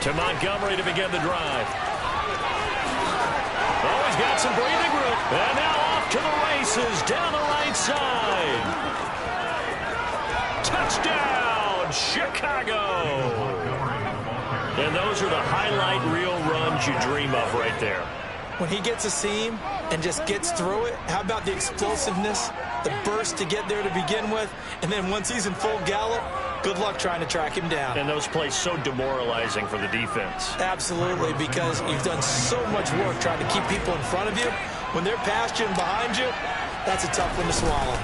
To Montgomery to begin the drive. Oh, he's got some breathing room. And now off to the races down the right side. Touchdown, Chicago. And those are the highlight reel runs you dream of right there. When he gets a seam and just gets through it, how about the explosiveness, the burst to get there to begin with, and then once he's in full gallop, good luck trying to track him down. And those plays so demoralizing for the defense. Absolutely, because you've done so much work trying to keep people in front of you. When they're past you and behind you, that's a tough one to swallow.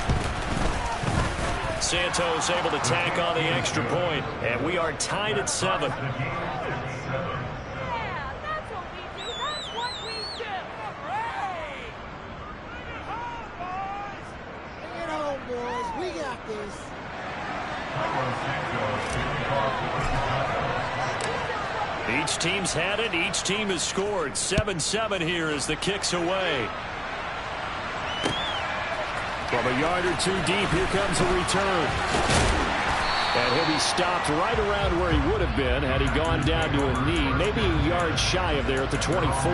Santos able to tack on the extra point, and we are tied at 7. Each team's had it. Each team has scored. 7-7 here as the kick's away. From a yard or two deep, here comes a return. And he'll be stopped right around where he would have been had he gone down to a knee, maybe a yard shy of there at the 24.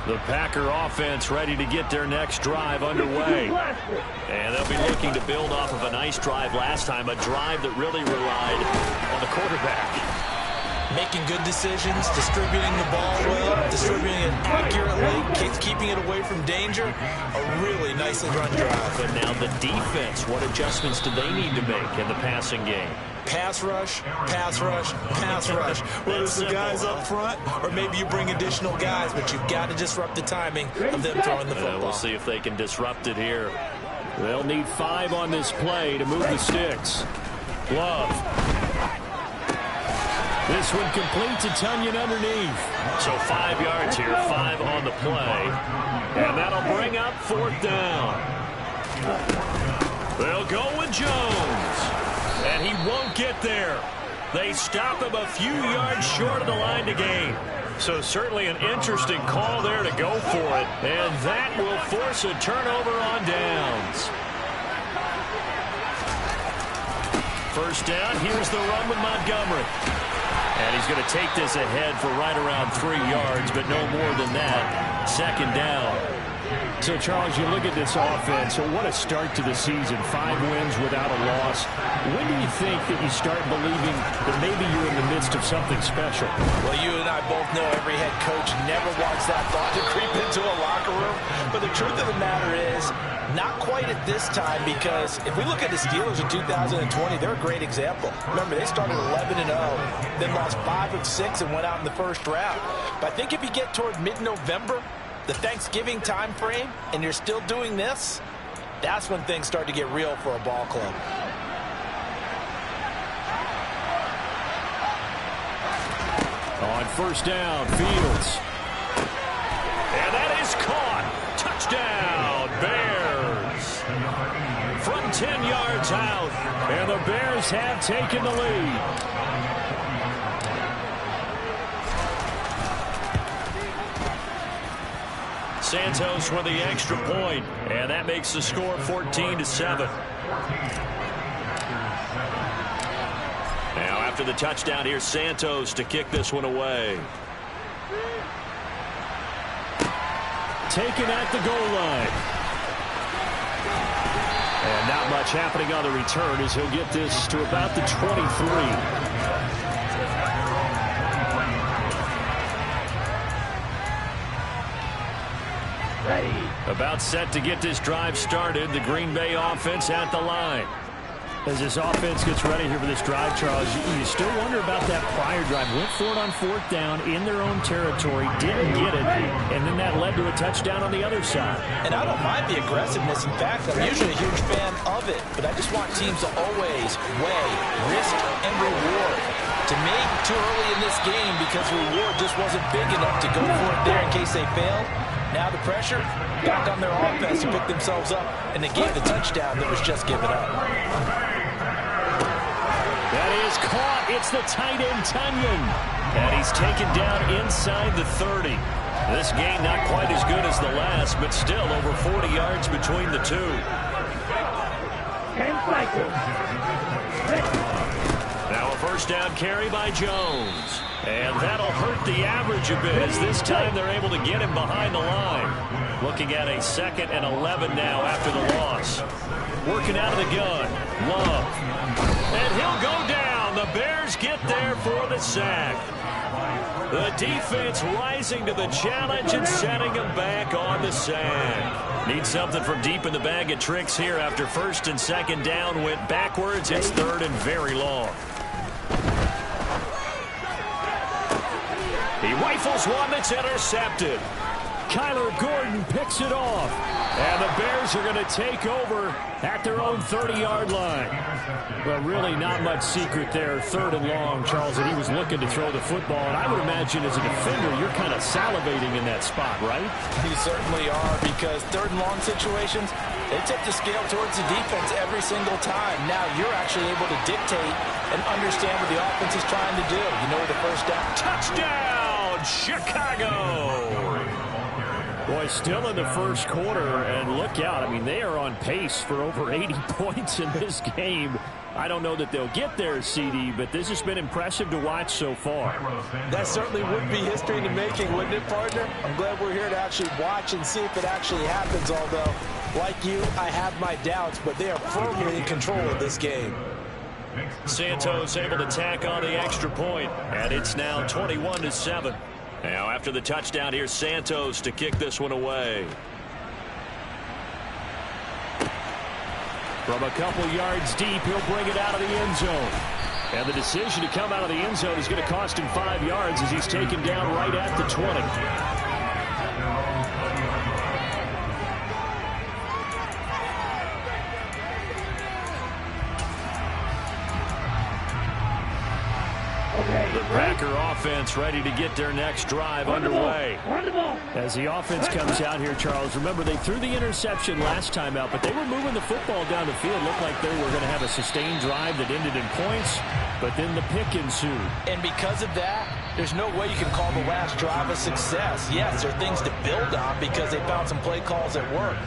The Packer offense ready to get their next drive underway. And they'll be looking to build off of a nice drive last time, a drive that really relied on the quarterback. Making good decisions, distributing the ball well, distributing it accurately, keeping it away from danger. A really nicely run drive. But now the defense, what adjustments do they need to make in the passing game? Pass rush, pass rush, pass rush. Whether it's the guys up front or maybe you bring additional guys, but you've got to disrupt the timing of them throwing the football. We'll see if they can disrupt it here. They'll need 5 on this play to move the sticks. Love. This one complete to Tunyon underneath. So 5 yards here, 5 on the play. And that'll bring up 4th down. They'll go with Jones. And he won't get there. They stop him a few yards short of the line to gain. So certainly an interesting call there to go for it. And that will force a turnover on downs. First down, here's the run with Montgomery. And he's going to take this ahead for right around 3 yards, but no more than that. 2nd down. So, Charles, you look at this offense, so what a start to the season. 5 wins without a loss. When do you think that you start believing that maybe you're in the midst of something special? Well, you and I both know every head coach never wants that thought to creep into a locker room. But the truth of the matter is, not quite at this time, because if we look at the Steelers in 2020, they're a great example. Remember, they started 11-0, then lost 5 of 6 and went out in the first round. But I think if you get toward mid-November, the Thanksgiving time frame, and you're still doing this, that's when things start to get real for a ball club. On first down, Fields. And that is caught. Touchdown, Bears. From 10 yards out, and the Bears have taken the lead. Santos with the extra point, and that makes the score 14-7. Now after the touchdown, here's Santos to kick this one away. Taken at the goal line. And not much happening on the return as he'll get this to about the 23. About set to get this drive started. The Green Bay offense at the line. As this offense gets ready here for this drive, Charles, you still wonder about that prior drive. Went for it on 4th down in their own territory, didn't get it, and then that led to a touchdown on the other side. And I don't mind the aggressiveness. In fact, I'm usually a huge fan of it, but I just want teams to always weigh risk and reward. To me, too early in this game because the reward just wasn't big enough to go for it there in case they failed. Now the pressure back on their offense to pick themselves up, and they gave the touchdown that was just given up. That is caught. It's the tight end, Tunyon. And he's taken down inside the 30. This game not quite as good as the last, but still over 40 yards between the two. Now a first down carry by Jones. And that'll hurt the average a bit as this time they're able to get him behind the line. Looking at a 2nd and 11 now after the loss. Working out of the gun. Love. And he'll go down. The Bears get there for the sack. The defense rising to the challenge and setting him back on the sack. Need something from deep in the bag of tricks here after 1st and 2nd down went backwards. It's 3rd and very long. He rifles one that's intercepted. Kyler Gordon picks it off. And the Bears are going to take over at their own 30-yard line. Well, really not much secret there. 3rd and long, Charles, and he was looking to throw the football. And I would imagine as a defender, you're kind of salivating in that spot, right? You certainly are, because 3rd and long situations, they tip the scale towards the defense every single time. Now you're actually able to dictate and understand what the offense is trying to do. You know where the first down. Touchdown, Chicago! Boy, still in the first quarter, and look out. I mean, they are on pace for over 80 points in this game. I don't know that they'll get there, CD, but this has been impressive to watch so far. That certainly would be history in the making, wouldn't it, partner? I'm glad we're here to actually watch and see if it actually happens, although, like you, I have my doubts, but they are firmly in control of this game. Santos able to tack on the extra point, and it's now 21-7. Now, after the touchdown, here's Santos to kick this one away. From a couple yards deep, he'll bring it out of the end zone. And the decision to come out of the end zone is going to cost him 5 yards as he's taken down right at the 20. The Packer offense ready to get their next drive underway. As the offense comes out here, Charles, remember they threw the interception last time out, but they were moving the football down the field. Looked like they were going to have a sustained drive that ended in points, but then the pick ensued. And because of that, there's no way you can call the last drive a success. Yes, there are things to build on because they found some play calls that work.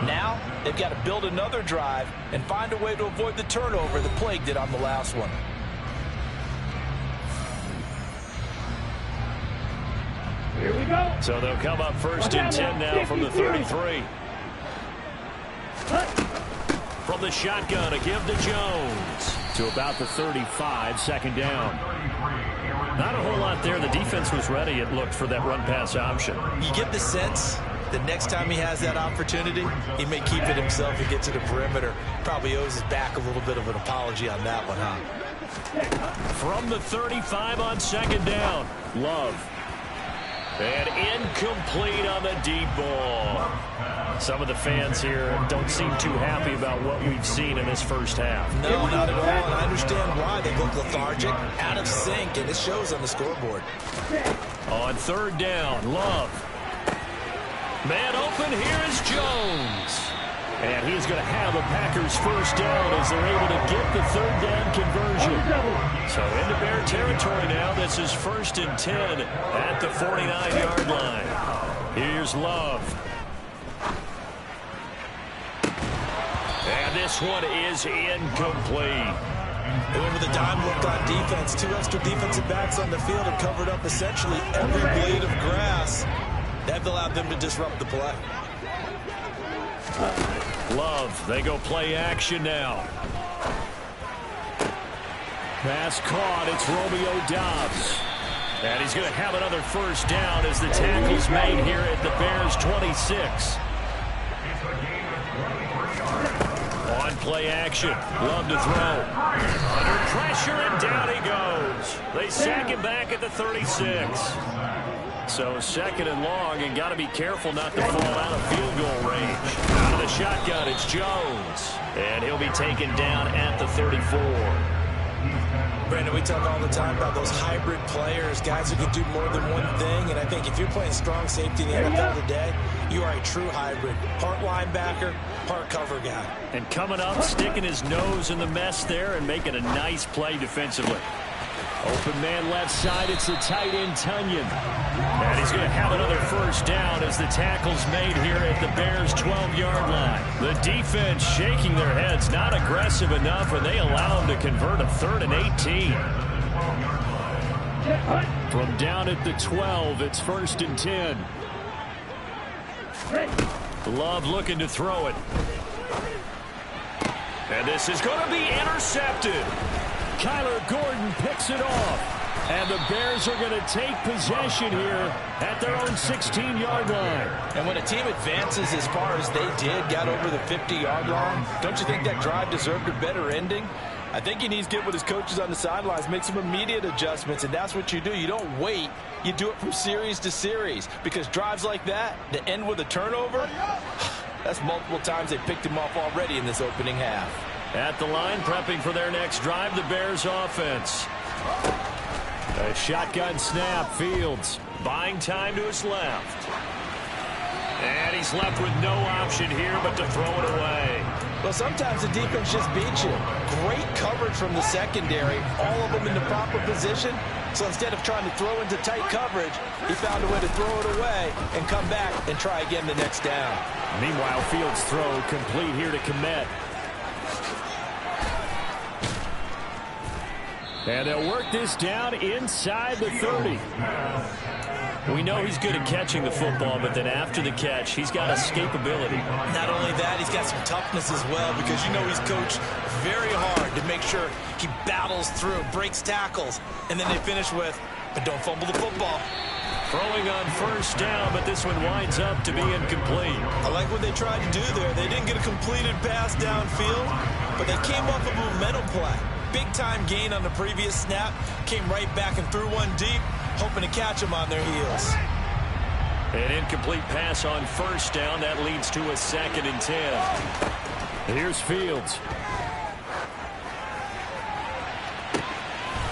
Now, they've got to build another drive and find a way to avoid the turnover that plagued it on the last one. Here we go. So they'll come up 1st and 10 now from the 33. From the shotgun, a give to Jones. To about the 35, 2nd down. Not a whole lot there. The defense was ready, it looked, for that run-pass option. You get the sense that next time he has that opportunity, he may keep it himself and get to the perimeter. Probably owes his back a little bit of an apology on that one, huh? From the 35 on 2nd down, Love. And incomplete on the deep ball. Some of the fans here don't seem too happy about what we've seen in this first half. No, not at all, and I understand why. They look lethargic, out of sync, and it shows on the scoreboard. On 3rd down, Love. Man open, here is Jones. And he's going to have a Packers first down as they're able to get the 3rd down conversion. So into Bear territory now. This is 1st and 10 at the 49-yard line. Here's Love. And this one is incomplete. They went with a dime look on defense. 2 extra defensive backs on the field have covered up essentially every blade of grass. That allowed them to disrupt the play. Love, they go play action now. Pass caught, it's Romeo Doubs. And he's going to have another first down as the tackle's made here at the Bears' 26. On play action, Love to throw. Under pressure, and down he goes. They sack him back at the 36. So 2nd and long, and got to be careful not to fall out of field goal range. Out of the shotgun, it's Jones. And he'll be taken down at the 34. Brandon, we talk all the time about those hybrid players, guys who can do more than one thing, and I think if you're playing strong safety in the NFL today, you are a true hybrid. Part linebacker, part cover guy. And coming up, sticking his nose in the mess there and making a nice play defensively. Open man left side. It's the tight end, Tunyon. And he's going to have another first down as the tackle's made here at the Bears' 12-yard line. The defense shaking their heads, not aggressive enough, and they allow him to convert a 3rd and 18. From down at the 12, it's 1st and 10. Love looking to throw it. And this is going to be intercepted. Kyler Gordon picks it off. And the Bears are going to take possession here at their own 16-yard line. And when a team advances as far as they did, got over the 50-yard line, don't you think that drive deserved a better ending? I think he needs to get with his coaches on the sidelines, make some immediate adjustments, and that's what you do. You don't wait. You do it from series to series, because drives like that, to end with a turnover, that's multiple times they picked him off already in this opening half. At the line, prepping for their next drive, the Bears offense. A shotgun snap, Fields buying time to his left. And he's left with no option here but to throw it away. Well, sometimes the defense just beats you. Great coverage from the secondary, all of them in the proper position. So instead of trying to throw into tight coverage, he found a way to throw it away and come back and try again the next down. Meanwhile, Fields' throw complete here to Kmet. And they'll work this down inside the 30. We know he's good at catching the football, but then after the catch, he's got escapability. Not only that, he's got some toughness as well, because you know he's coached very hard to make sure he battles through, breaks tackles, and then they finish with, but don't fumble the football. Throwing on first down, but this one winds up to be incomplete. I like what they tried to do there. They didn't get a completed pass downfield, but they came off a momentum play. Big-time gain on the previous snap, came right back and threw one deep, hoping to catch them on their heels. An incomplete pass on first down. That leads to a 2nd and 10. Here's Fields.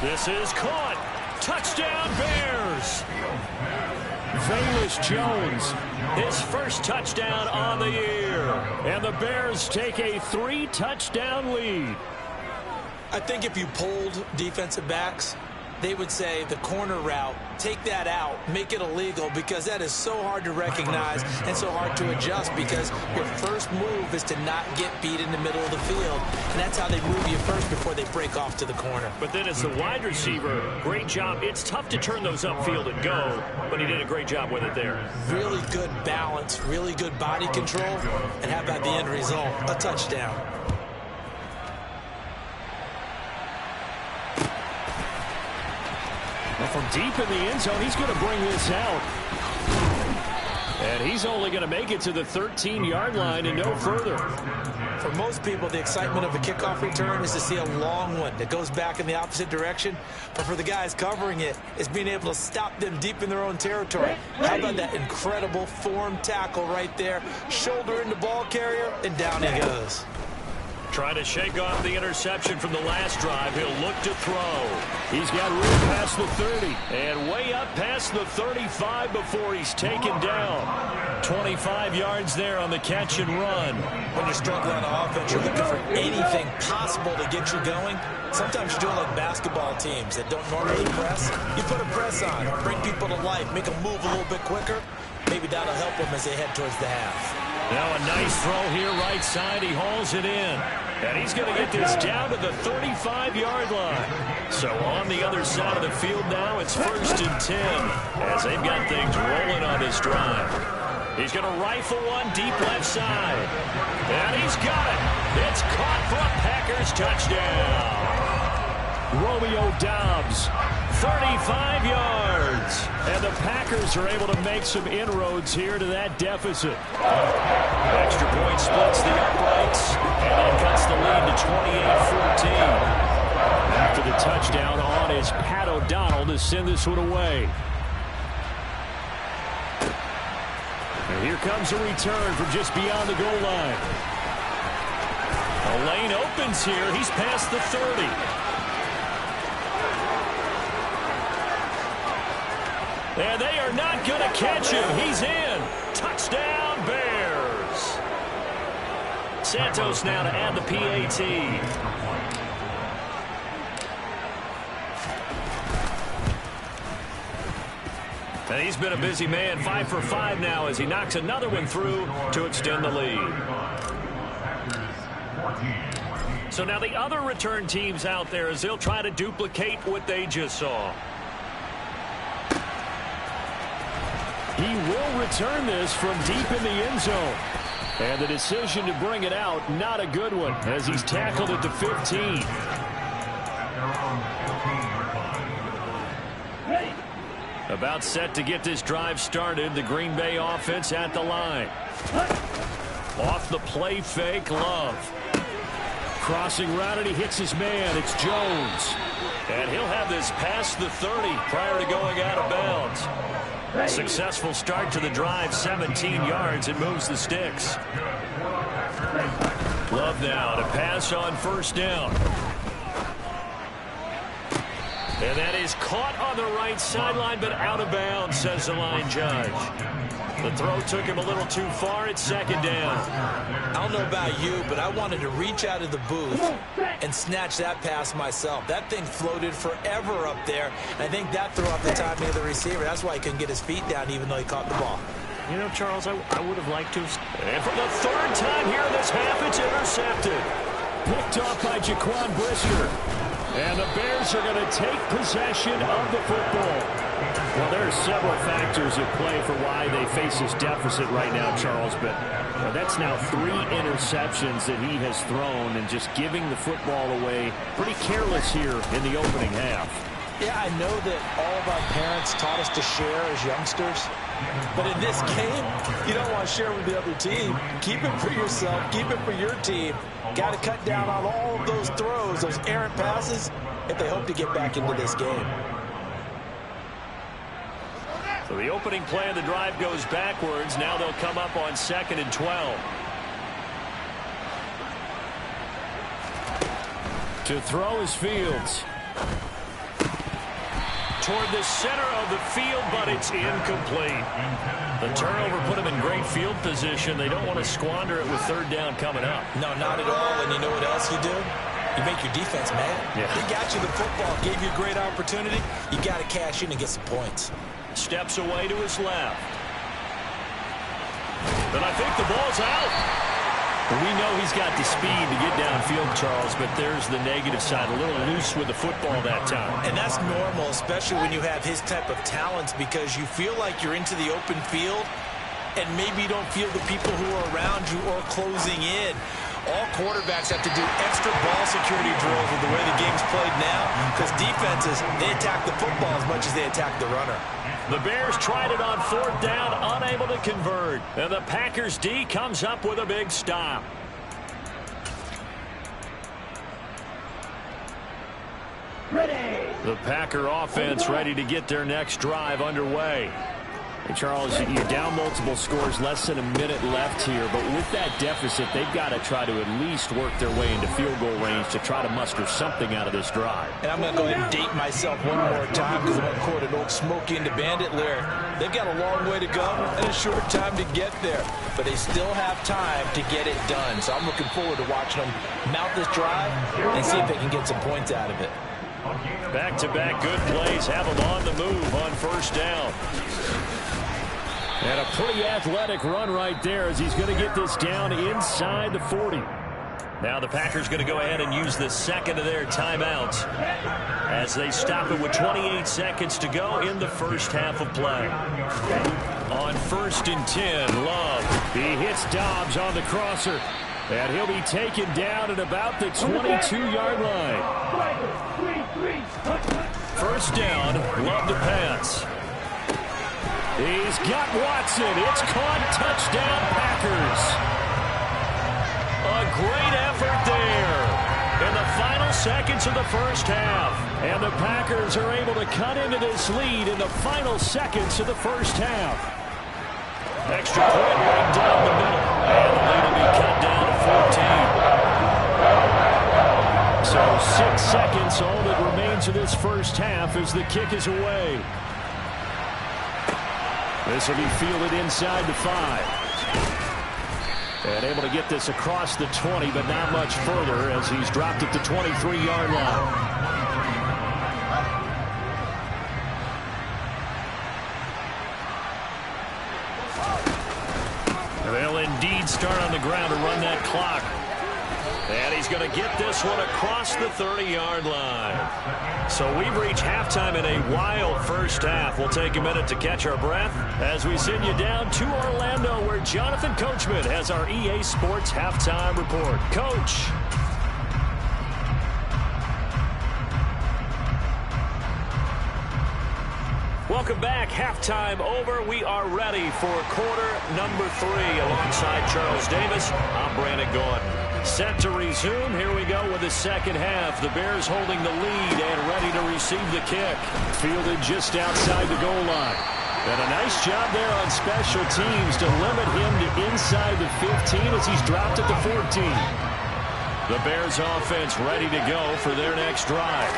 This is caught. Touchdown, Bears. Velus Jones, his first touchdown on the year. And the Bears take a 3-touchdown lead. I think if you polled defensive backs, they would say the corner route, take that out, make it illegal, because that is so hard to recognize and so hard to adjust, because your first move is to not get beat in the middle of the field, and that's how they move you first before they break off to the corner. But then as the wide receiver, great job. It's tough to turn those upfield and go, but he did a great job with it there. Really good balance, really good body control, and how about the end result? A touchdown. Well, from deep in the end zone, he's going to bring this out. And he's only going to make it to the 13-yard line and no further. For most people, the excitement of a kickoff return is to see a long one that goes back in the opposite direction. But for the guys covering it, it's being able to stop them deep in their own territory. How about that incredible form tackle right there? Shoulder in the ball carrier, and down he goes. Trying to shake off the interception from the last drive. He'll look to throw. He's got room past the 30 and way up past the 35 before he's taken down. 25 yards there on the catch and run. When you're struggling on offense, you're looking for anything possible to get you going. Sometimes you're doing like basketball teams that don't normally press. You put a press on, bring people to life, make them move a little bit quicker. Maybe that'll help them as they head towards the half. Now a nice throw here right side. He hauls it in. And he's going to get this down to the 35-yard line. So on the other side of the field now, it's 1st and 10 as they've got things rolling on this drive. He's going to rifle one deep left side. And he's got it. It's caught for a Packers touchdown. Romeo Doubs, 35 yards. And the Packers are able to make some inroads here to that deficit. Extra point splits the uprights and then cuts the lead to 28-14. After the touchdown on is Pat O'Donnell to send this one away. And here comes a return from just beyond the goal line. A lane opens here. He's past the 30. And they are not going to catch him. He's in. Touchdown, Bears. Santos now to add the PAT. And he's been a busy man, 5 for 5 now as he knocks another one through to extend the lead. So now the other return teams out there as they'll try to duplicate what they just saw. He will return this from deep in the end zone. And the decision to bring it out, not a good one, as he's tackled at the 15. About set to get this drive started, the Green Bay offense at the line. Off the play fake, Love. Crossing route, and he hits his man. It's Jones. And he'll have this past the 30 prior to going out of bounds. Successful start to the drive, 17 yards. It moves the sticks. Love now to pass on first down. And that is caught on the right sideline, but out of bounds, says the line judge. The throw took him a little too far at second down. I don't know about you, but I wanted to reach out of the booth and snatch that pass myself. That thing floated forever up there. And I think that threw off the timing of the receiver. That's why he couldn't get his feet down even though he caught the ball. You know, Charles, I would have liked to. And for the third time here in this half, it's intercepted. Picked off by Jaquan Brisker. And the Bears are going to take possession of the football. Well, there are several factors at play for why they face this deficit right now, Charles, but that's now 3 interceptions that he has thrown and just giving the football away pretty careless here in the opening half. Yeah, I know that all of our parents taught us to share as youngsters, but in this game, you don't want to share with the other team. Keep it for yourself. Keep it for your team. Got to cut down on all of those throws, those errant passes, if they hope to get back into this game. So the opening play of the drive goes backwards. Now they'll come up on 2nd and 12. To throw is Fields. Toward the center of the field, but it's incomplete. The turnover put them in great field position. They don't want to squander it with third down coming up. No, not at all. And you know what else you do? You make your defense mad. Yeah. They got you the football, gave you a great opportunity. You got to cash in and get some points. Steps away to his left. But I think the ball's out. We know he's got the speed to get downfield, Charles, but there's the negative side. A little loose with the football that time. And that's normal, especially when you have his type of talents, because you feel like you're into the open field and maybe you don't feel the people who are around you or closing in. All quarterbacks have to do extra ball security drills with the way the game's played now, because defenses, they attack the football as much as they attack the runner. The Bears tried it on 4th down, unable to convert. And the Packers D comes up with a big stop. Ready. The Packer offense ready to get their next drive underway. And Charles, you're down multiple scores, less than a minute left here. But with that deficit, they've got to try to at least work their way into field goal range to try to muster something out of this drive. And I'm going to go ahead and date myself one more time because I'm going to quote an old Smokey and the Bandit lyric. They've got a long way to go and a short time to get there. But they still have time to get it done. So I'm looking forward to watching them mount this drive and see if they can get some points out of it. Back-to-back good plays have them on the move on first down. And a pretty athletic run right there as he's going to get this down inside the 40. Now the Packers going to go ahead and use the second of their timeouts as they stop it with 28 seconds to go in the first half of play. On 1st and 10, Love. He hits Dobbs on the crosser. And he'll be taken down at about the 22-yard line. First down, Love to pass. He's got Watson. It's caught. Touchdown, Packers. A great effort there in the final seconds of the first half. And the Packers are able to cut into this lead in the final seconds of the first half. Extra point right down the middle. And the lead will be cut down to 14. So 6 seconds, all that remains of this first half as the kick is away. This will be fielded inside the 5. And able to get this across the 20, but not much further as he's dropped at the 23-yard line. speed start on the ground to run that clock. And he's going to get this one across the 30-yard line. So we've reached halftime in a wild first half. We'll take a minute to catch our breath as we send you down to Orlando, where Jonathan Coachman has our EA Sports halftime report. Coach. Welcome back. Halftime over. We are ready for quarter number 3. Alongside Charles Davis, I'm Brandon Gordon. Set to resume. Here we go with the second half. The Bears holding the lead and ready to receive the kick. Fielded just outside the goal line. And a nice job there on special teams to limit him to inside the 15 as he's dropped at the 14. The Bears offense ready to go for their next drive.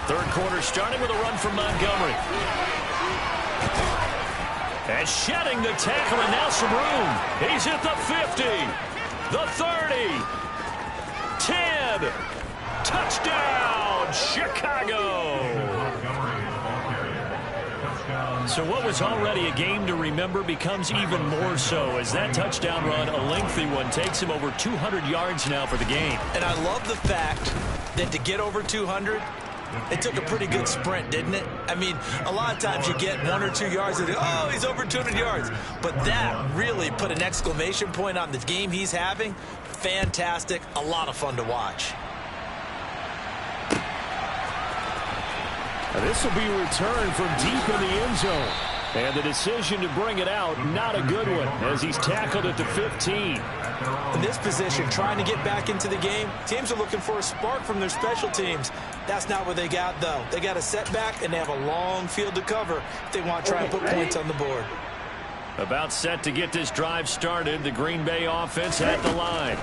Third quarter starting with a run from Montgomery. And shedding the tackle, and now some room. He's at the 50. The 30. 10. Touchdown, Chicago. So what was already a game to remember becomes even more so as that touchdown run, a lengthy one, takes him over 200 yards now for the game. And I love the fact that to get over 200, it took a pretty good sprint, didn't it? I mean, a lot of times you get 1 or 2 yards and oh, he's over 200 yards. But that really put an exclamation point on the game he's having. Fantastic. A lot of fun to watch. This will be returned from deep in the end zone. And the decision to bring it out, not a good one, as he's tackled at the 15. In this position, trying to get back into the game, teams are looking for a spark from their special teams. That's not what they got, though. They got a setback, and they have a long field to cover if they want to try and put points on the board. About set to get this drive started, the Green Bay offense at the line.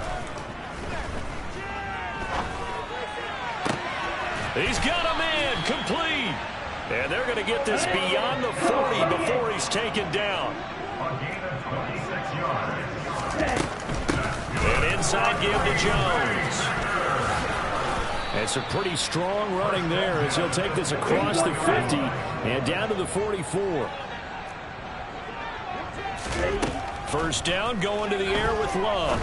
He's got a man, complete. And they're going to get this beyond the 40 before he's taken down. And inside give to Jones. It's a pretty strong running there as he'll take this across the 50 and down to the 44. First down, going to the air with Love.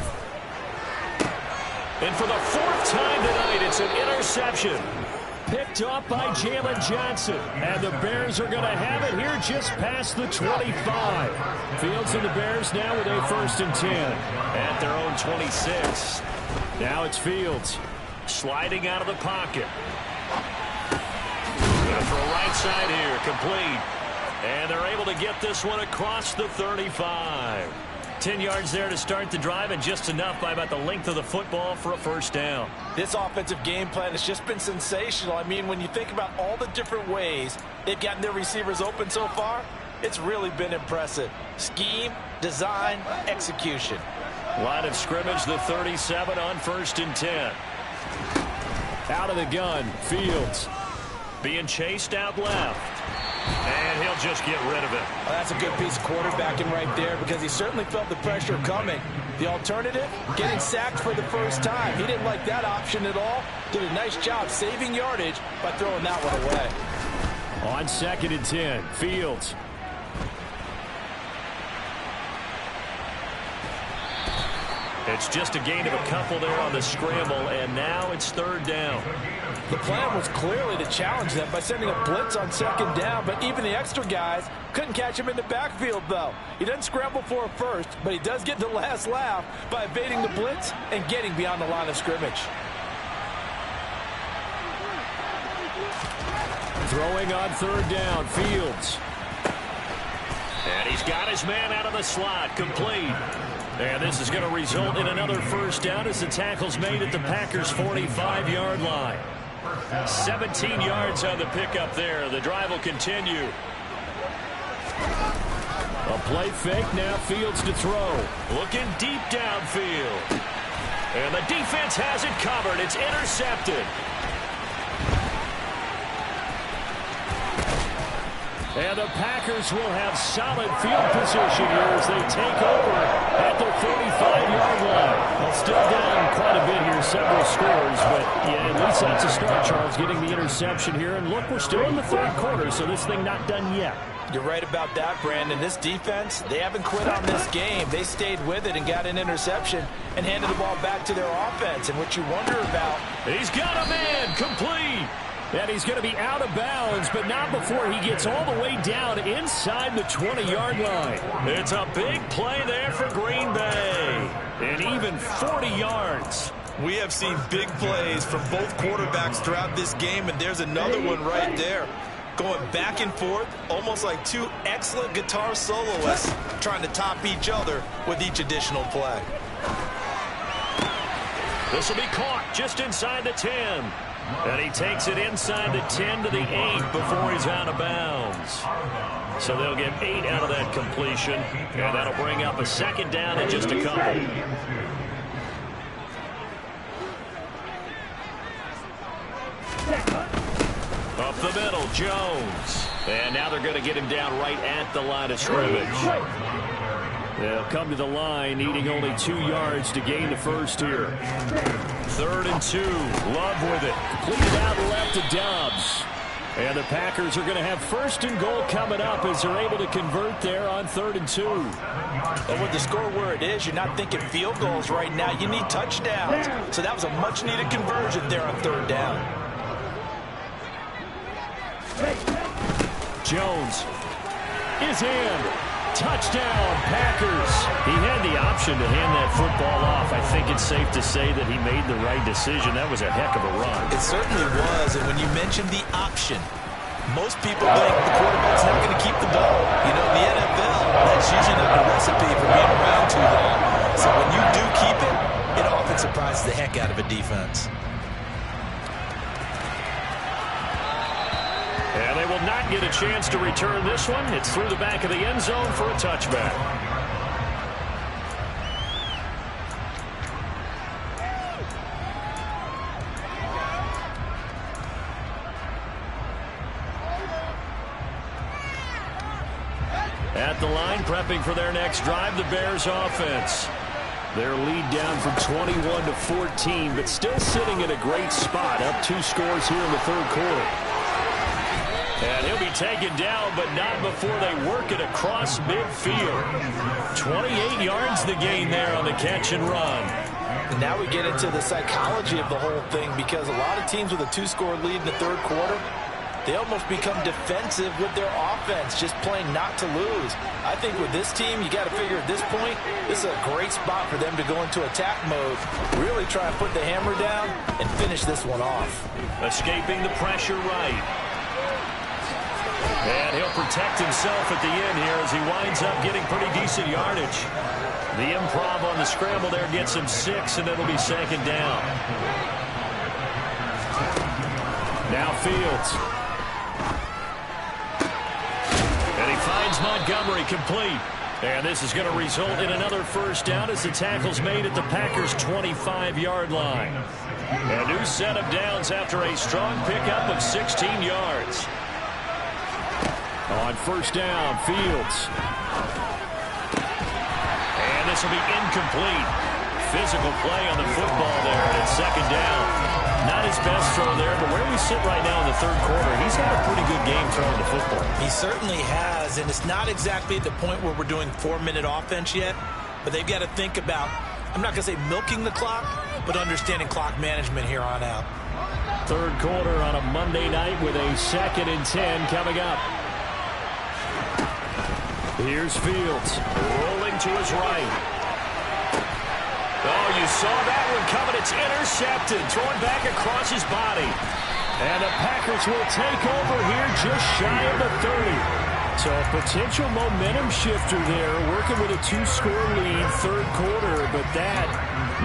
And for the 4th time tonight, it's an interception. Picked up by Jalen Johnson. And the Bears are going to have it here just past the 25. Fields and the Bears now with a 1st and 10 at their own 26. Now it's Fields sliding out of the pocket. Going to throw right side here, complete. And they're able to get this one across the 35. 10 yards there to start the drive, and just enough by about the length of the football for a first down. This offensive game plan has just been sensational. I mean, when you think about all the different ways they've gotten their receivers open so far, it's really been impressive. Scheme, design, execution. Line of scrimmage, the 37 on 1st and 10. Out of the gun, Fields being chased out left. And he'll just get rid of it. Well, that's a good piece of quarterbacking right there because he certainly felt the pressure coming. The alternative, getting sacked for the first time. He didn't like that option at all. Did a nice job saving yardage by throwing that one away. On 2nd and 10, Fields. It's just a gain of a couple there on the scramble, and now it's 3rd down. The plan was clearly to challenge them by sending a blitz on 2nd down, but even the extra guys couldn't catch him in the backfield, though. He doesn't scramble for a first, but he does get the last laugh by evading the blitz and getting beyond the line of scrimmage. Throwing on 3rd down, Fields. And he's got his man out of the slot, complete. And this is going to result in another first down as the tackle's made at the Packers' 45-yard line. 17 yards on the pickup there. The drive will continue. A play fake, now Fields to throw. Looking deep downfield. And the defense has it covered. It's intercepted. And the Packers will have solid field position here as they take over at the 45-yard line. Well, still down quite a bit here, several scores, but yeah, at least that's a start, Charles, getting the interception here. And look, we're still in the 3rd quarter, so this thing not done yet. You're right about that, Brandon. This defense, they haven't quit on this game. They stayed with it and got an interception and handed the ball back to their offense. And what you wonder about... He's got a man complete. And he's going to be out of bounds, but not before he gets all the way down inside the 20-yard line. It's a big play there for Green Bay. And even 40 yards. We have seen big plays from both quarterbacks throughout this game, and there's another one right there. Going back and forth, almost like two excellent guitar soloists trying to top each other with each additional play. This will be caught just inside the 10. And he takes it inside the 10 to the 8 before he's out of bounds. So they'll get 8 out of that completion, and that'll bring up a second down in just a couple. Up the middle, Jones. And now they're going to get him down right at the line of scrimmage. They'll come to the line, needing only 2 yards to gain the first here. 3rd and 2. Love with it. Completed out left to Dobbs. And the Packers are going to have 1st and goal coming up as they're able to convert there on 3rd and 2. And with the score where it is, you're not thinking field goals right now. You need touchdowns. So that was a much-needed conversion there on 3rd down. Jones is in. Touchdown, Packers. He had the option to hand that football off. I think it's safe to say that he made the right decision. That was a heck of a run. It certainly was, and when you mentioned the option, most people think the quarterback's not going to keep the ball. You know, in the NFL, that's usually not a recipe for being around too long. So when you do keep it, it often surprises the heck out of a defense. And they will not get a chance to return this one. It's through the back of the end zone for a touchback. At the line, prepping for their next drive, the Bears offense. Their lead down from 21 to 14, but still sitting in a great spot, up 2 scores here in the 3rd quarter. And he'll be taken down, but not before they work it across midfield. 28 yards the gain there on the catch and run. And now we get into the psychology of the whole thing, because a lot of teams with a 2-score lead in the 3rd quarter, they almost become defensive with their offense, just playing not to lose. I think with this team, you got to figure at this point, this is a great spot for them to go into attack mode, really try and put the hammer down and finish this one off. Escaping the pressure right. And he'll protect himself at the end here as he winds up getting pretty decent yardage. The improv on the scramble there gets him 6, and it'll be 2nd down. Now Fields. And he finds Montgomery complete. And this is going to result in another 1st down as the tackle's made at the Packers' 25-yard line. A new set of downs after a strong pickup of 16 yards. On 1st down, Fields. And this will be incomplete. Physical play on the football there, and it's 2nd down. Not his best throw there, but where we sit right now in the 3rd quarter, he's had a pretty good game throwing the football. He certainly has, and it's not exactly at the point where we're doing 4-minute offense yet, but they've got to think about, I'm not going to say milking the clock, but understanding clock management here on out. 3rd quarter on a Monday night with a 2nd and 10 coming up. Here's Fields, rolling to his right. Oh, you saw that one coming. It's intercepted, thrown back across his body. And the Packers will take over here just shy of the 30. So a potential momentum shifter there, working with a 2-score lead, 3rd quarter, but that,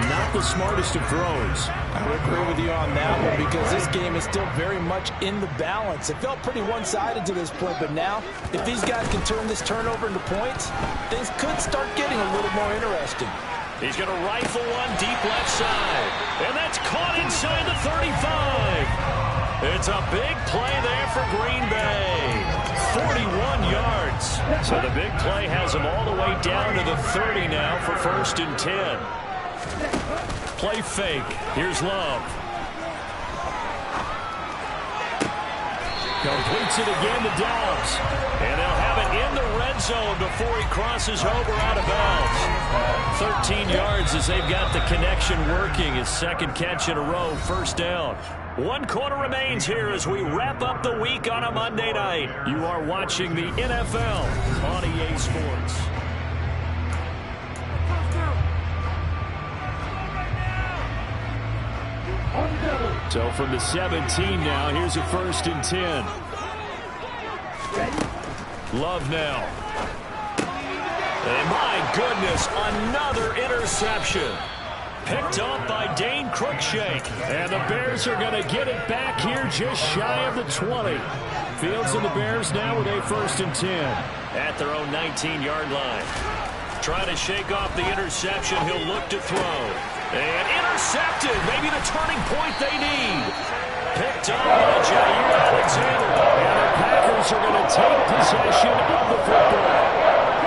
not the smartest of throws. I would agree with you on that one, because this game is still very much in the balance. It felt pretty one-sided to this point, but now, if these guys can turn this turnover into points, things could start getting a little more interesting. He's going to rifle one deep left side, and that's caught inside the 35. It's a big play there for Green Bay. 41 yards. So the big play has them all the way down to the 30 now for 1st and 10. Play fake. Here's Love. Completes it again to Dobbs. And they'll have it in the red zone before he crosses over out of bounds. 13 yards as they've got the connection working. His second catch in a row, first down. 1 quarter remains here as we wrap up the week on a Monday night. You are watching the NFL on EA Sports. So from the 17 now, here's a 1st and 10. Love now. And my goodness, another interception. Picked up by Dane Cruikshank. And the Bears are going to get it back here just shy of the 20. Fields and the Bears now with a 1st and 10. At their own 19-yard line. Trying to shake off the interception. He'll look to throw. And intercepted. Maybe the turning point they need. Picked up by Jair Alexander. And the Packers are going to take possession of the football.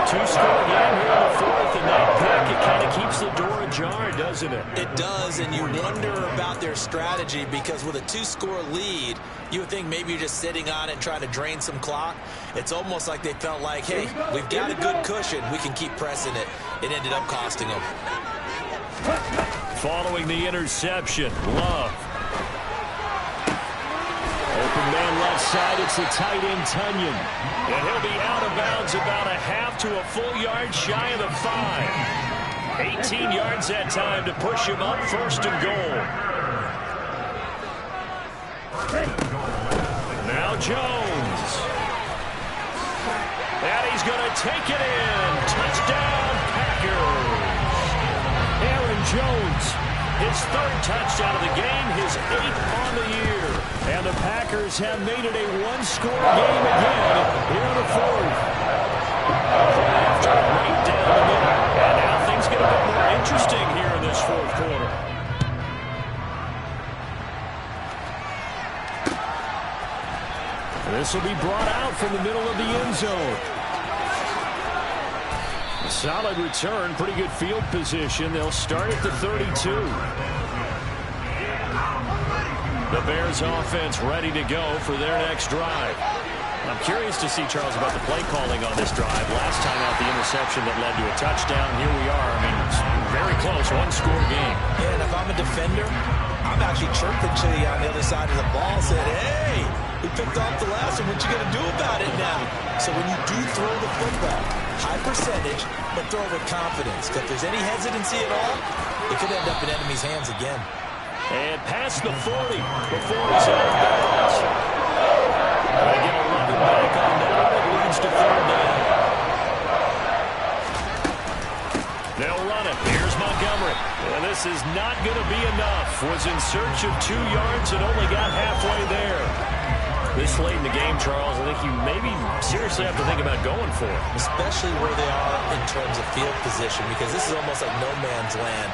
2-score game here in the 4th, and that pick, it kind of keeps the door ajar, doesn't it? It does, and you wonder about their strategy because with a 2-score lead, you would think maybe you're just sitting on it and trying to drain some clock. It's almost like they felt like, hey, we've got a good cushion. We can keep pressing it. It ended up costing them. Following the interception, Love. Open man left side, it's the tight end Tunyon. And he'll be out of bounds about a half to a full yard shy of the 5. 18 yards that time to push him up, 1st and goal. Now Jones. And he's going to take it in. Touchdown, Packers. Aaron Jones, his 3rd touchdown of the game, his 8th on the year. And the Packers have made it a 1-score game again here in the 4th. After right down the middle. And now things get a bit more interesting here in this 4th quarter. This will be brought out from the middle of the end zone. A solid return, pretty good field position. They'll start at the 32. The Bears offense ready to go for their next drive. I'm curious to see, Charles, about the play calling on this drive. Last time out, the interception that led to a touchdown. Here we are. I mean, it's very close, 1-score game. Yeah, and if I'm a defender, I'm actually chirping to you on the other side of the ball, said, hey, we picked off the last one. What you going to do about it now? So when you do throw the football, high percentage, but throw it with confidence. Because if there's any hesitancy at all, it could end up in enemy's hands again. And past the 40 before he's out of bounds. They get a running back on that. It leads to 3rd down. They'll run it. Here's Montgomery. And this is not going to be enough. Was in search of 2 yards and only got halfway there. This late in the game, Charles, I think you maybe seriously have to think about going for it. Especially where they are in terms of field position, because this is almost like no man's land.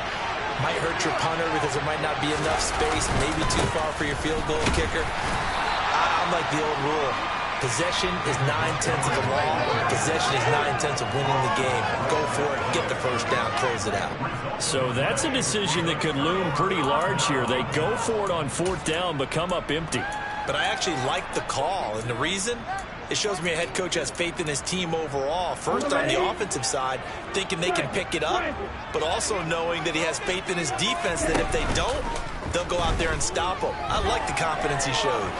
Might hurt your punter because there might not be enough space, maybe too far for your field goal kicker. I'm like the old rule. Possession is 9/10 of the law. Possession is 9/10 of winning the game. Go for it, get the 1st down, close it out. So that's a decision that could loom pretty large here. They go for it on 4th down, but come up empty. But I actually like the call, and the reason? It shows me a head coach has faith in his team overall. First, on the offensive side, thinking they can pick it up, but also knowing that he has faith in his defense that if they don't, they'll go out there and stop them. I like the confidence he showed.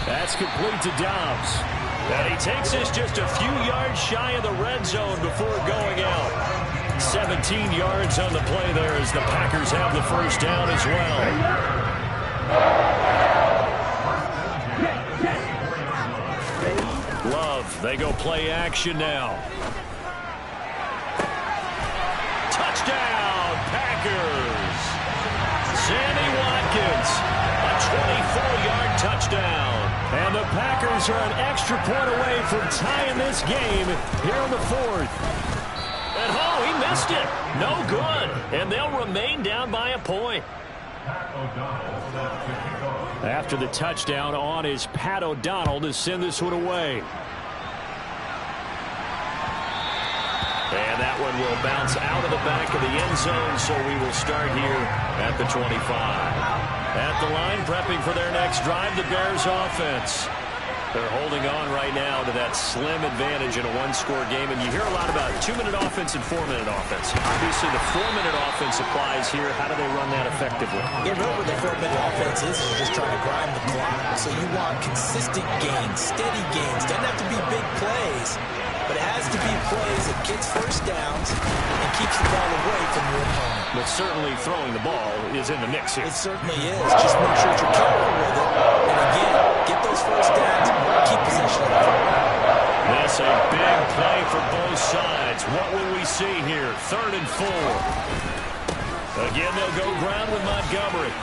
That's complete to Dobbs. And he takes us just a few yards shy of the red zone before going out. 17 yards on the play there as the Packers have the 1st down as well. Love, they go play action now. Touchdown, Packers. Sammy Watkins, a 24-yard touchdown. And the Packers are an extra point away from tying this game here in the 4th. And oh, he missed it. No good. And they'll remain down by a point. After the touchdown on is Pat O'Donnell to send this one away. And that one will bounce out of the back of the end zone, so we will start here at the 25. At the line, prepping for their next drive, the Bears offense. They're holding on right now to that slim advantage in a one-score game. And you hear a lot about 2-minute offense and 4-minute offense. Obviously, the 4-minute offense applies here. How do they run that effectively? Yeah, really what the 4-minute offense is just trying to grind the clock. So you want consistent gains, steady gains. Doesn't have to be big plays, but it has to be plays that gets first downs and keeps the ball away from your opponent. But certainly throwing the ball is in the mix here. It certainly is. Just make sure that you're careful with it. And again, get those first downs, keep possession of the football. That's a big play for both sides. What will we see here? 3rd and 4. Again, they'll go ground with Montgomery.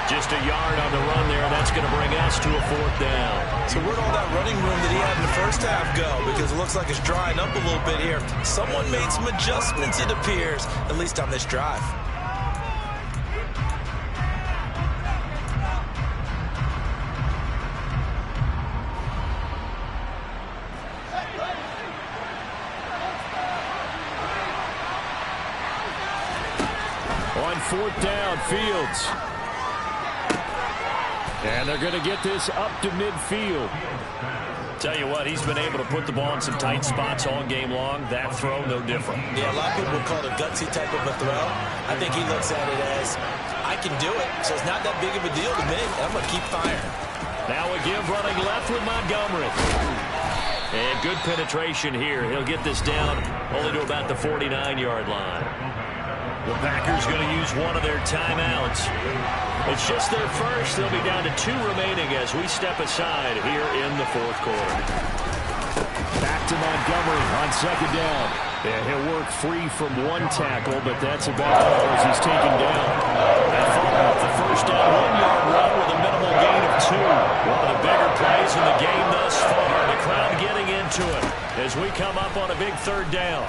Just a yard on the run there. That's going to bring us to a 4th down. So where'd all that running room that he had in the first half go? Because it looks like it's drying up a little bit here. Someone made some adjustments, it appears, at least on this drive. On 4th down, Fields. And they're going to get this up to midfield. Tell you what, he's been able to put the ball in some tight spots all game long. That throw, no different. Yeah, a lot of people would call it a gutsy type of a throw. I think he looks at it as, I can do it, so it's not that big of a deal to me. I'm going to keep firing. Now a give running left with Montgomery. And good penetration here. He'll get this down only to about the 49-yard line. The Packers going to use one of their timeouts. It's just their first. They'll be down to 2 remaining as we step aside here in the 4th quarter. Back to Montgomery on 2nd down. And he'll work free from 1 tackle, but that's about all as he's taken down. And following up the first down 1-yard run with a minimal gain of 2. One of the bigger plays in the game thus far. The crowd getting into it as we come up on a big 3rd down.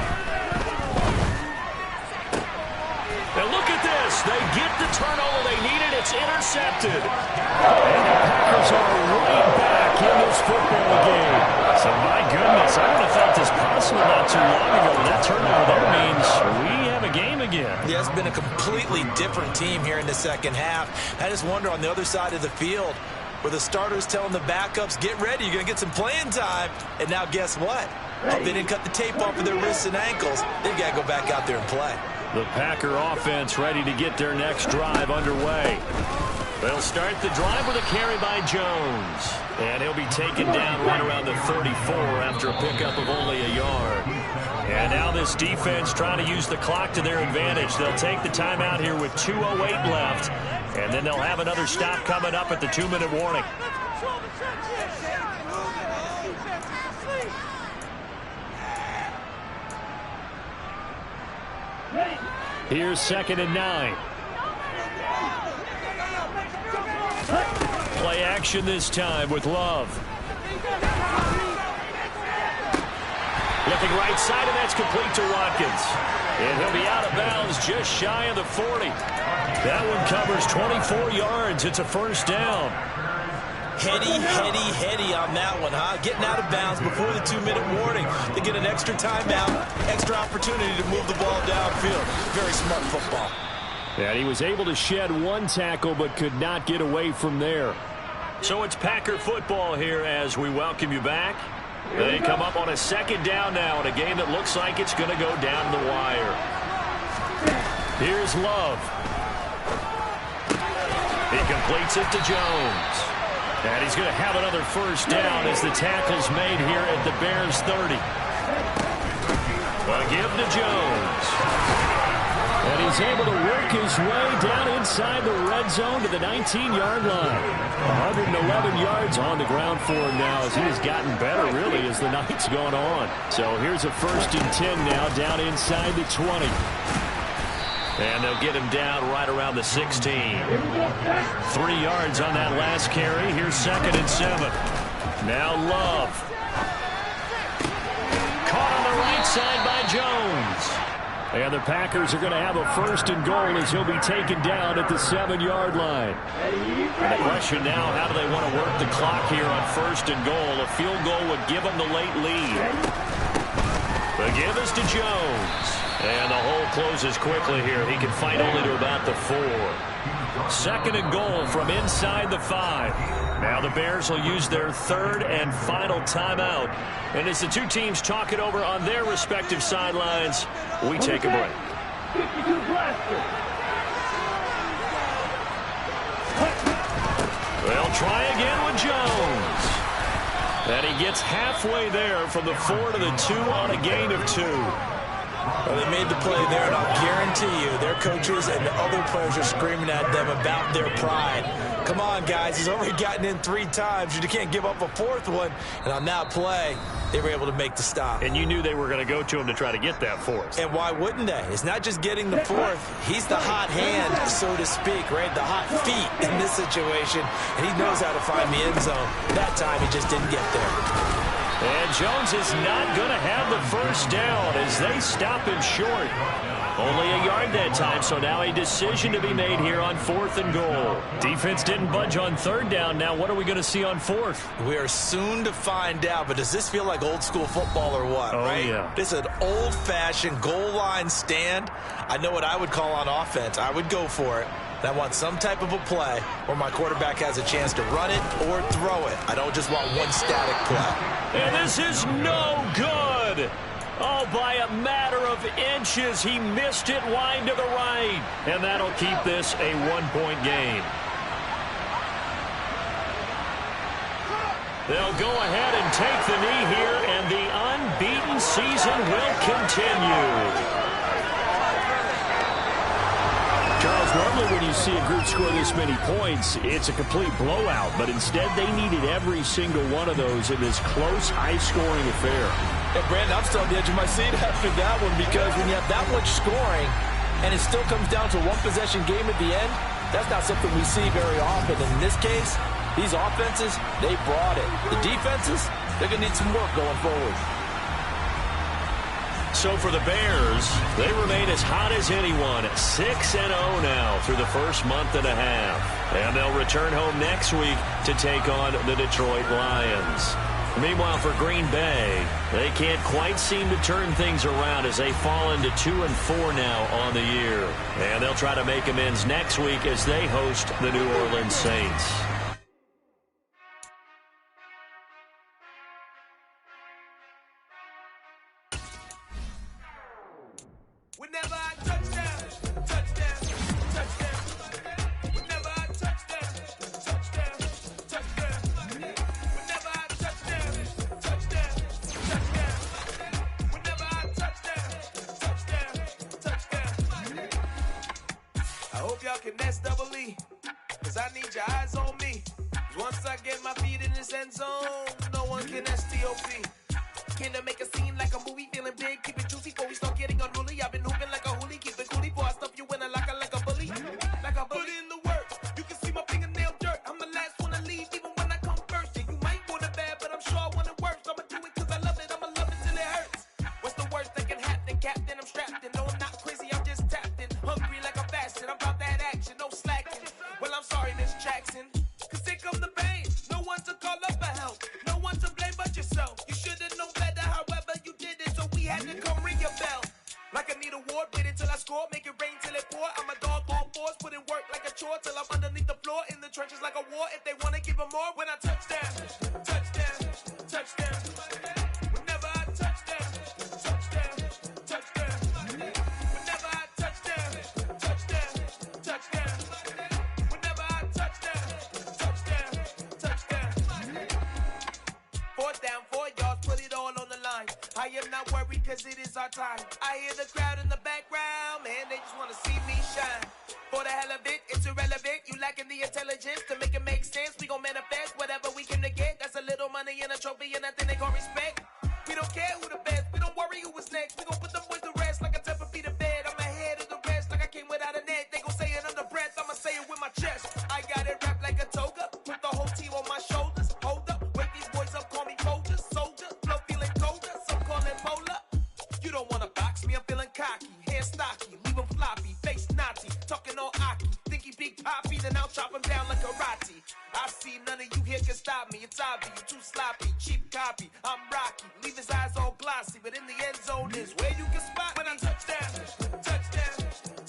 And look at this. They get the turnover they needed. It's intercepted. And the Packers are right back in this football game. So, my goodness, I would have thought this possible not too long ago. That turnover there means we have a game again. Yeah, it's been a completely different team here in the 2nd half. I just wonder on the other side of the field where the starters telling the backups, get ready, you're going to get some playing time. And now guess what? Well, they didn't cut the tape off of their wrists and ankles. They've got to go back out there and play. The Packer offense ready to get their next drive underway. They'll start the drive with a carry by Jones. And he'll be taken down right around the 34 after a pickup of only a yard. And now this defense trying to use the clock to their advantage. They'll take the timeout here with 2:08 left. And then they'll have another stop coming up at the 2-minute warning. Here's 2nd and 9. Play action this time with Love. Looking right side, and that's complete to Watkins. And he'll be out of bounds just shy of the 40. That one covers 24 yards. It's a 1st down. Heady on that one, huh? Getting out of bounds before the 2-minute warning. They get an extra timeout, extra opportunity to move the ball downfield. Very smart football. And he was able to shed 1 tackle but could not get away from there. So it's Packer football here as we welcome you back. They come up on a 2nd down now in a game that looks like it's going to go down the wire. Here's Love. He completes it to Jones. And he's going to have another 1st down as the tackle's made here at the Bears 30. A give to Jones. And he's able to work his way down inside the red zone to the 19-yard line. 111 yards on the ground for him now as he has gotten better, really, as the night's gone on. So here's a 1st and 10 now down inside the 20. And they'll get him down right around the 16. 3 yards on that last carry. Here's 2nd and 7. Now Love. Caught on the right side by Jones. And the Packers are going to have a 1st and goal as he'll be taken down at the 7-yard line. And the question now, how do they want to work the clock here on 1st and goal? A field goal would give them the late lead. The give is to Jones. And the hole closes quickly here. He can fight only to about the 4. 2nd and goal from inside the 5. Now the Bears will use their 3rd and final timeout. And as the two teams talk it over on their respective sidelines, we take a break. They'll try again with Jones. And he gets halfway there from the 4 to the 2 on a gain of 2. Well, they made the play there, and I'll guarantee you their coaches and the other players are screaming at them about their pride. Come on, guys. He's already gotten in 3 times. You can't give up a 4th one. And on that play, they were able to make the stop. And you knew they were going to go to him to try to get that 4th. And why wouldn't they? It's not just getting the 4th. He's the hot hand, so to speak, right? The hot feet in this situation. And he knows how to find the end zone. That time, he just didn't get there. And Jones is not going to have the first down as they stop him short. Only a yard that time, so now a decision to be made here on 4th and goal. Defense didn't budge on 3rd down. Now what are we going to see on 4th? We are soon to find out, but does this feel like old school football or what, right? Yeah. This is an old-fashioned goal line stand. I know what I would call on offense. I would go for it. I want some type of a play where my quarterback has a chance to run it or throw it. I don't just want one static play. And this is no good. Oh, by a matter of inches, he missed it wide to the right. And that'll keep this a 1-point game. They'll go ahead and take the knee here, and the unbeaten season will continue. Charles, normally when you see a group score this many points, it's a complete blowout. But instead, they needed every single one of those in this close, high-scoring affair. And Brandon, I'm still on the edge of my seat after that one because when you have that much scoring and it still comes down to one-possession game at the end, that's not something we see very often. In this case, these offenses, they brought it. The defenses, they're going to need some work going forward. So for the Bears, they remain as hot as anyone at 6-0 now through the first month and a half. And they'll return home next week to take on the Detroit Lions. Meanwhile, for Green Bay, they can't quite seem to turn things around as they fall into 2-4 now on the year. And they'll try to make amends next week as they host the New Orleans Saints. I hear the crowd in the background, man, they just want to see me shine. For the hell of it, it's irrelevant. You lacking the intelligence to make it make sense. We gon' manifest whatever we came to get. That's a little money and a trophy and nothing they call respect. We don't care who the best. We don't worry who was next. We gon' put them boys to rest like a 10 feet of bed. I'm ahead of the rest like I came without a net. They gon' say it under breath. I'ma say it with my chest. I got it wrapped like a toga. Put the whole team on my shoulders. Hold up. Wake these boys up. Call me Folger. Soldier. Flow feeling colder. Some call it polar. You don't wanna box me. I'm feeling cocky. Hair stocky. Leave him floppy. Face naughty. Talking all Aki. Think he big poppy. Then I'll chop him down like karate. I see none of you here can stop me. It's obvious. You too sloppy. Cheap copy. I'm Rocky. Leave his eyes all glossy. But in the end zone is where you can spot when I touch down.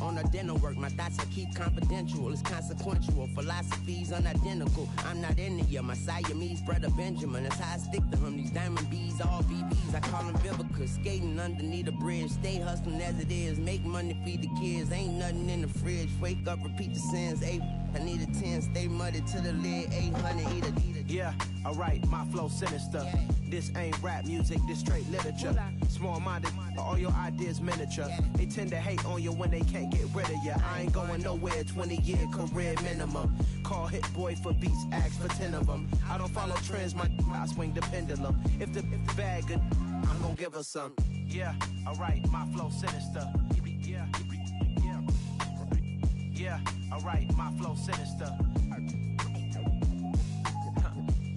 On a dinner work, my thoughts I keep confidential. It's consequential, philosophies unidentical. I'm not into you, my Siamese brother Benjamin. That's how I stick to him. These diamond bees, all BBs, I call them Vivica. Skating underneath a bridge, stay hustling as it is. Make money, feed the kids, ain't nothing in the fridge. Wake up, repeat the sins. I need a 10, stay muddy to the lid. 800, eat a. Yeah, alright, my flow sinister. This ain't rap music, this straight literature. Small-minded, all your ideas miniature. They tend to hate on you when they can't get rid of you. I ain't going nowhere, 20-year career minimum. Call Hit Boy for beats, ask for 10 of them. I don't follow trends, I swing the pendulum. If the bag good, I'm gonna give her some. Yeah, alright, my flow sinister. Yeah, alright, my flow sinister.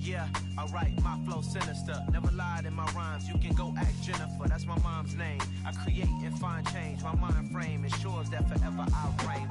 Yeah, alright, my flow sinister. Never lied in my rhymes, you can go ask Jennifer. That's my mom's name. I create and find change. My mind frame ensures that forever I'll reign.